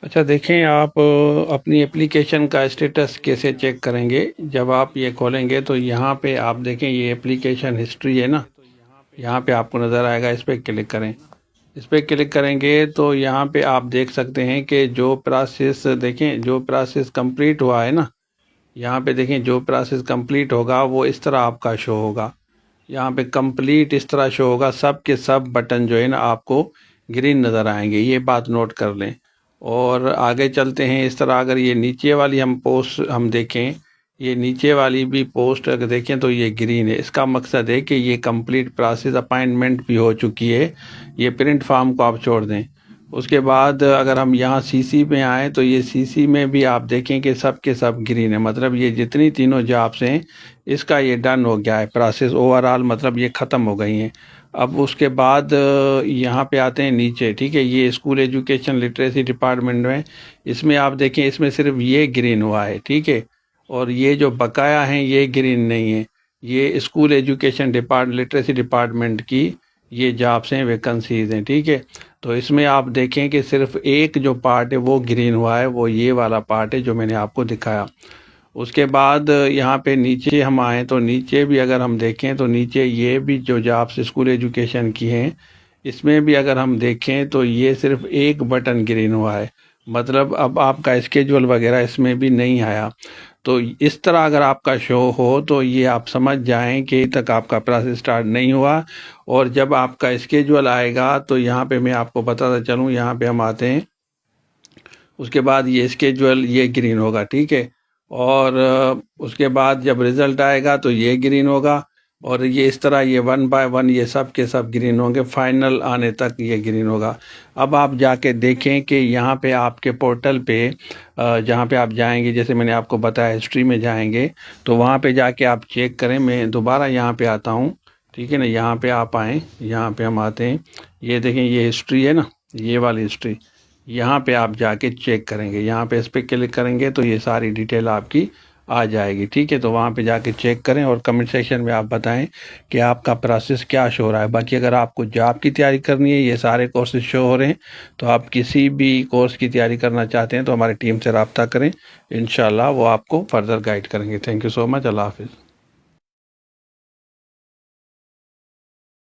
अच्छा देखें आप अपनी एप्लीकेशन का स्टेटस कैसे चेक करेंगे। जब आप ये खोलेंगे तो यहाँ पे आप देखें ये एप्लीकेशन हिस्ट्री है ना, यहाँ पे आपको नज़र आएगा, इस पर क्लिक करें। इस पर क्लिक करेंगे तो यहाँ पे आप देख सकते हैं कि जो प्रोसेस देखें, जो प्रोसेस कंप्लीट हुआ है ना, यहाँ पे देखें जो प्रोसेस कंप्लीट होगा वो इस तरह आपका शो होगा। यहाँ पे कंप्लीट इस तरह शो होगा, सब के सब बटन जो है ना आपको ग्रीन नज़र आएंगे, ये बात नोट कर लें। और आगे चलते हैं। इस तरह अगर ये नीचे वाली हम पोस्ट हम देखें, ये नीचे वाली भी पोस्ट अगर देखें तो ये ग्रीन है। इसका मकसद है कि ये कंप्लीट प्रोसेस, अपॉइंटमेंट भी हो चुकी है। ये प्रिंट फॉर्म को आप छोड़ दें। उसके बाद अगर हम यहाँ सीसी में आए तो ये सीसी में भी आप देखें कि सब के सब ग्रीन है, मतलब ये जितनी तीनों जॉब्स हैं इसका ये डन हो गया है प्रोसेस ओवरऑल, मतलब ये ख़त्म हो गई हैं। अब उसके बाद यहाँ पे आते हैं नीचे, ठीक है। ये स्कूल एजुकेशन लिटरेसी डिपार्टमेंट में, इसमें आप देखें इसमें सिर्फ ये ग्रीन हुआ है, ठीक है। और ये जो बकाया हैं ये ग्रीन नहीं है। ये स्कूल एजुकेशन लिटरेसी डिपार्टमेंट की ये जॉब्स हैं, वैकेंसीज हैं, ठीक है। तो इसमें आप देखें कि सिर्फ एक जो पार्ट है वो ग्रीन हुआ है, वो ये वाला पार्ट है जो मैंने आपको दिखाया। उसके बाद यहाँ पे नीचे हम आएँ तो नीचे भी अगर हम देखें तो नीचे ये भी जो जॉब्स स्कूल एजुकेशन की हैं, इसमें भी अगर हम देखें तो ये सिर्फ एक बटन ग्रीन हुआ है, मतलब अब आपका स्केजुअल वगैरह इसमें भी नहीं आया। तो इस तरह अगर आपका शो हो तो ये आप समझ जाएं कि तक आपका प्रोसेस स्टार्ट नहीं हुआ। और जब आपका स्केजुअल आएगा तो यहाँ पे मैं आपको बताता चलूँ, यहाँ पे हम आते हैं। उसके बाद ये स्केजुअल ये ग्रीन होगा, ठीक है। और उसके बाद जब रिज़ल्ट आएगा तो ये ग्रीन होगा। और ये इस तरह ये वन बाय वन ये सब के सब ग्रीन होंगे, फाइनल आने तक ये ग्रीन होगा। अब आप जाके देखें कि यहाँ पे आपके पोर्टल पे जहाँ पे आप जाएंगे, जैसे मैंने आपको बताया हिस्ट्री में जाएंगे, तो वहाँ पे जाके आप चेक करें। मैं दोबारा यहाँ पे आता हूँ, ठीक है ना। यहाँ पे आप आएँ, यहाँ पे हम आते हैं। ये देखें ये हिस्ट्री है ना, ये वाली हिस्ट्री, यहाँ पे आप जाके चेक करेंगे। यहाँ पे इस पर क्लिक करेंगे तो ये सारी डिटेल आपकी आ जाएगी, ठीक है। तो वहाँ पे जाके चेक करें और कमेंट सेक्शन में आप बताएं कि आपका प्रोसेस क्या शो हो रहा है। बाकी अगर आपको जॉब की तैयारी करनी है, ये सारे कोर्सेज शो हो रहे हैं, तो आप किसी भी कोर्स की तैयारी करना चाहते हैं तो हमारी टीम से रब्ता करें। इंशाल्लाह वो आपको फर्दर गाइड करेंगे। Thank you so much. अल्लाह हाफिज़।